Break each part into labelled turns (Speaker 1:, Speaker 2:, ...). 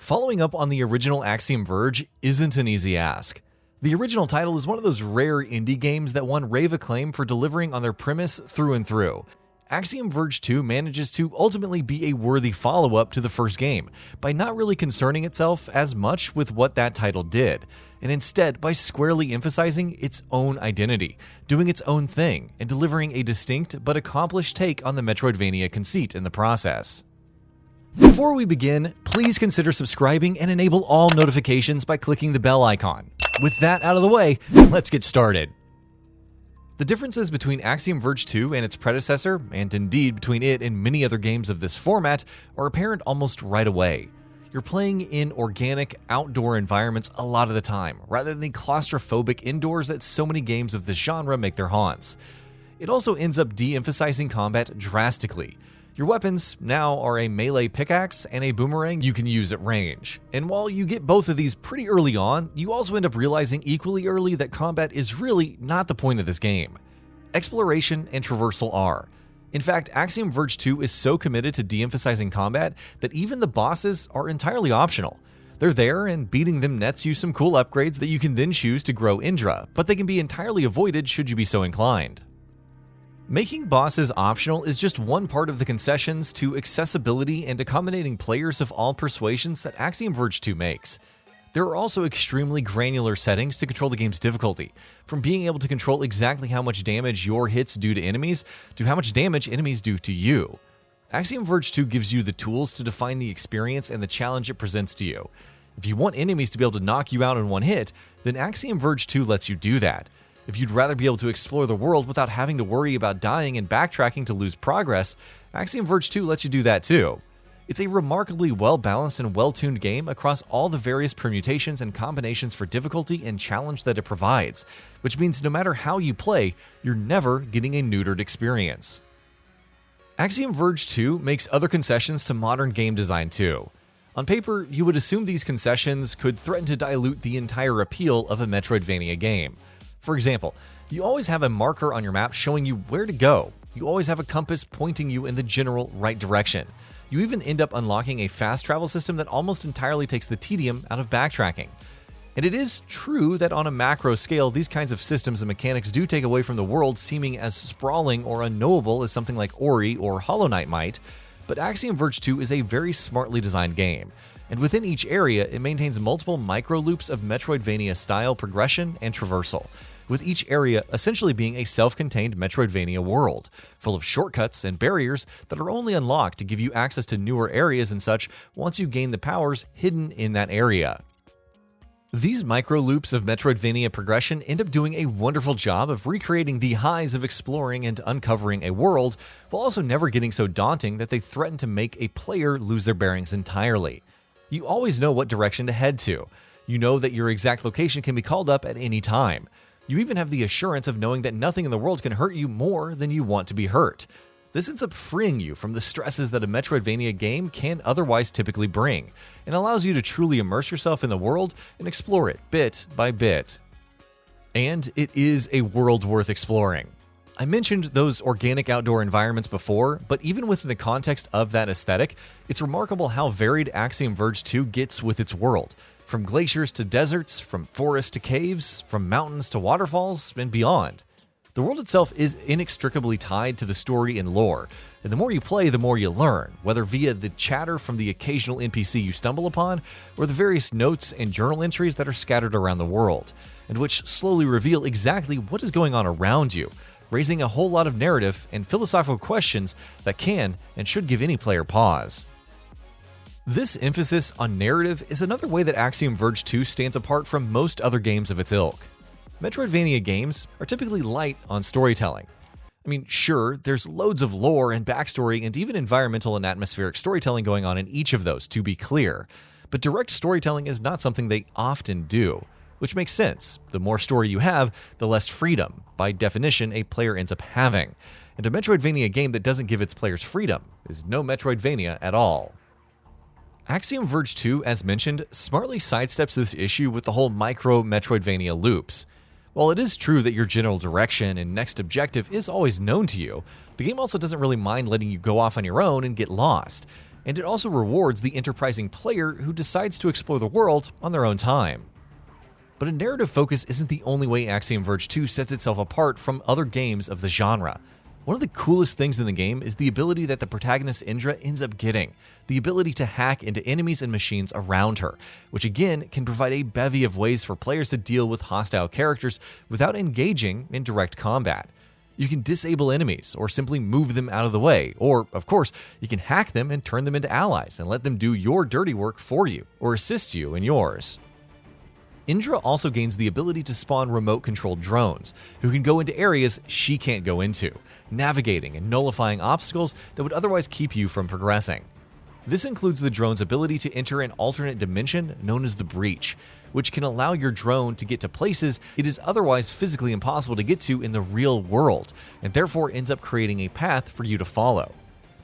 Speaker 1: Following up on the original Axiom Verge isn't an easy ask. The original title is one of those rare indie games that won rave acclaim for delivering on their premise through and through. Axiom Verge 2 manages to ultimately be a worthy follow-up to the first game, by not really concerning itself as much with what that title did, and instead by squarely emphasizing its own identity, doing its own thing, and delivering a distinct but accomplished take on the Metroidvania conceit in the process. Before we begin, please consider subscribing and enable all notifications by clicking the bell icon. With that out of the way, let's get started. The differences between Axiom Verge 2 and its predecessor, and indeed between it and many other games of this format, are apparent almost right away. You're playing in organic, outdoor environments a lot of the time, rather than the claustrophobic indoors that so many games of this genre make their haunts. It also ends up de-emphasizing combat drastically. Your weapons now are a melee pickaxe and a boomerang you can use at range. And while you get both of these pretty early on, you also end up realizing equally early that combat is really not the point of this game. Exploration and traversal are. In fact, Axiom Verge 2 is so committed to de-emphasizing combat that even the bosses are entirely optional. They're there, and beating them nets you some cool upgrades that you can then choose to grow Indra, but they can be entirely avoided should you be so inclined. Making bosses optional is just one part of the concessions to accessibility and accommodating players of all persuasions that Axiom Verge 2 makes. There are also extremely granular settings to control the game's difficulty, from being able to control exactly how much damage your hits do to enemies, to how much damage enemies do to you. Axiom Verge 2 gives you the tools to define the experience and the challenge it presents to you. If you want enemies to be able to knock you out in one hit, then Axiom Verge 2 lets you do that. If you'd rather be able to explore the world without having to worry about dying and backtracking to lose progress, Axiom Verge 2 lets you do that too. It's a remarkably well-balanced and well-tuned game across all the various permutations and combinations for difficulty and challenge that it provides, which means no matter how you play, you're never getting a neutered experience. Axiom Verge 2 makes other concessions to modern game design too. On paper, you would assume these concessions could threaten to dilute the entire appeal of a Metroidvania game. For example, you always have a marker on your map showing you where to go. You always have a compass pointing you in the general right direction. You even end up unlocking a fast travel system that almost entirely takes the tedium out of backtracking. And it is true that on a macro scale, these kinds of systems and mechanics do take away from the world seeming as sprawling or unknowable as something like Ori or Hollow Knight might, but Axiom Verge 2 is a very smartly designed game. And within each area, it maintains multiple micro-loops of Metroidvania-style progression and traversal, with each area essentially being a self-contained Metroidvania world, full of shortcuts and barriers that are only unlocked to give you access to newer areas and such once you gain the powers hidden in that area. These micro-loops of Metroidvania progression end up doing a wonderful job of recreating the highs of exploring and uncovering a world, while also never getting so daunting that they threaten to make a player lose their bearings entirely. You always know what direction to head to. You know that your exact location can be called up at any time. You even have the assurance of knowing that nothing in the world can hurt you more than you want to be hurt. This ends up freeing you from the stresses that a Metroidvania game can otherwise typically bring, and allows you to truly immerse yourself in the world and explore it bit by bit. And it is a world worth exploring. I mentioned those organic outdoor environments before, but even within the context of that aesthetic, it's remarkable how varied Axiom Verge 2 gets with its world. From glaciers to deserts, from forests to caves, from mountains to waterfalls, and beyond. The world itself is inextricably tied to the story and lore, and the more you play, the more you learn, whether via the chatter from the occasional NPC you stumble upon, or the various notes and journal entries that are scattered around the world, and which slowly reveal exactly what is going on around you, raising a whole lot of narrative and philosophical questions that can and should give any player pause. This emphasis on narrative is another way that Axiom Verge 2 stands apart from most other games of its ilk. Metroidvania games are typically light on storytelling. I mean, sure, there's loads of lore and backstory and even environmental and atmospheric storytelling going on in each of those, to be clear, but direct storytelling is not something they often do, which makes sense. The more story you have, the less freedom, by definition, a player ends up having, and a Metroidvania game that doesn't give its players freedom is no Metroidvania at all. Axiom Verge 2, as mentioned, smartly sidesteps this issue with the whole micro Metroidvania loops. While it is true that your general direction and next objective is always known to you, the game also doesn't really mind letting you go off on your own and get lost. and it also rewards the enterprising player who decides to explore the world on their own time. But a narrative focus isn't the only way Axiom Verge 2 sets itself apart from other games of the genre. One of the coolest things in the game is the ability that the protagonist Indra ends up getting, the ability to hack into enemies and machines around her, which again can provide a bevy of ways for players to deal with hostile characters without engaging in direct combat. You can disable enemies or simply move them out of the way, or, of course, you can hack them and turn them into allies and let them do your dirty work for you or assist you in yours. Indra also gains the ability to spawn remote-controlled drones, who can go into areas she can't go into, navigating and nullifying obstacles that would otherwise keep you from progressing. This includes the drone's ability to enter an alternate dimension known as the Breach, which can allow your drone to get to places it is otherwise physically impossible to get to in the real world, and therefore ends up creating a path for you to follow.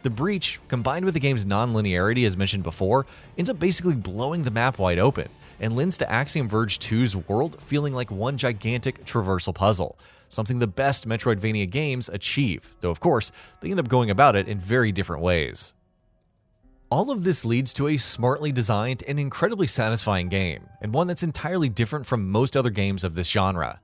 Speaker 1: The Breach, combined with the game's non-linearity as mentioned before, ends up basically blowing the map wide open, and lends to Axiom Verge 2's world feeling like one gigantic traversal puzzle, something the best Metroidvania games achieve, though of course, they end up going about it in very different ways. All of this leads to a smartly designed and incredibly satisfying game, and one that's entirely different from most other games of this genre.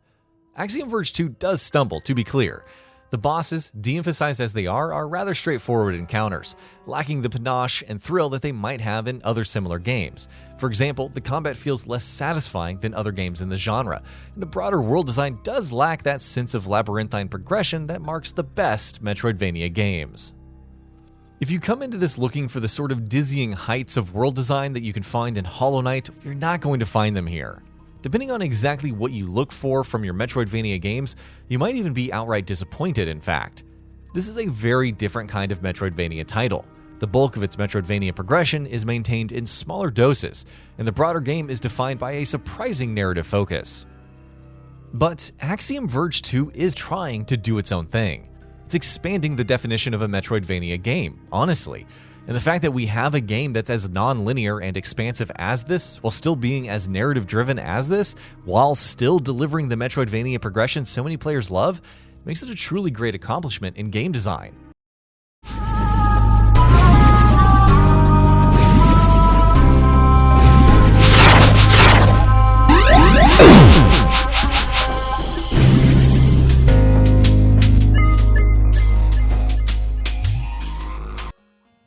Speaker 1: Axiom Verge 2 does stumble, to be clear. The bosses, de-emphasized as they are rather straightforward encounters, lacking the panache and thrill that they might have in other similar games. For example, the combat feels less satisfying than other games in the genre, and the broader world design does lack that sense of labyrinthine progression that marks the best Metroidvania games. If you come into this looking for the sort of dizzying heights of world design that you can find in Hollow Knight, you're not going to find them here. Depending on exactly what you look for from your Metroidvania games, you might even be outright disappointed, in fact. This is a very different kind of Metroidvania title. The bulk of its Metroidvania progression is maintained in smaller doses, and the broader game is defined by a surprising narrative focus. But Axiom Verge 2 is trying to do its own thing. It's expanding the definition of a Metroidvania game, honestly. And the fact that we have a game that's as non-linear and expansive as this, while still being as narrative-driven as this, while still delivering the Metroidvania progression so many players love, makes it a truly great accomplishment in game design.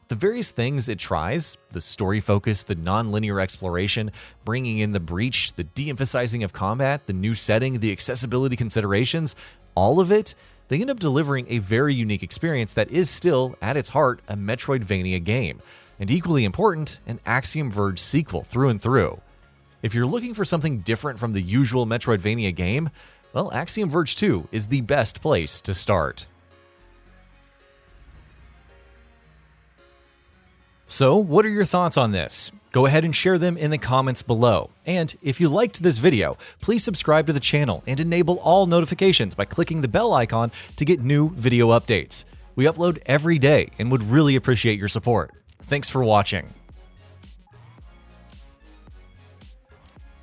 Speaker 1: The various things it tries, the story focus, the non-linear exploration, bringing in the breach, the de-emphasizing of combat, the new setting, the accessibility considerations, all of it, they end up delivering a very unique experience that is still, at its heart, a Metroidvania game, and equally important, an Axiom Verge sequel through and through. If you're looking for something different from the usual Metroidvania game, well, Axiom Verge 2 is the best place to start. So, what are your thoughts on this? Go ahead and share them in the comments below. And if you liked this video, please subscribe to the channel and enable all notifications by clicking the bell icon to get new video updates. We upload every day and would really appreciate your support. Thanks for watching.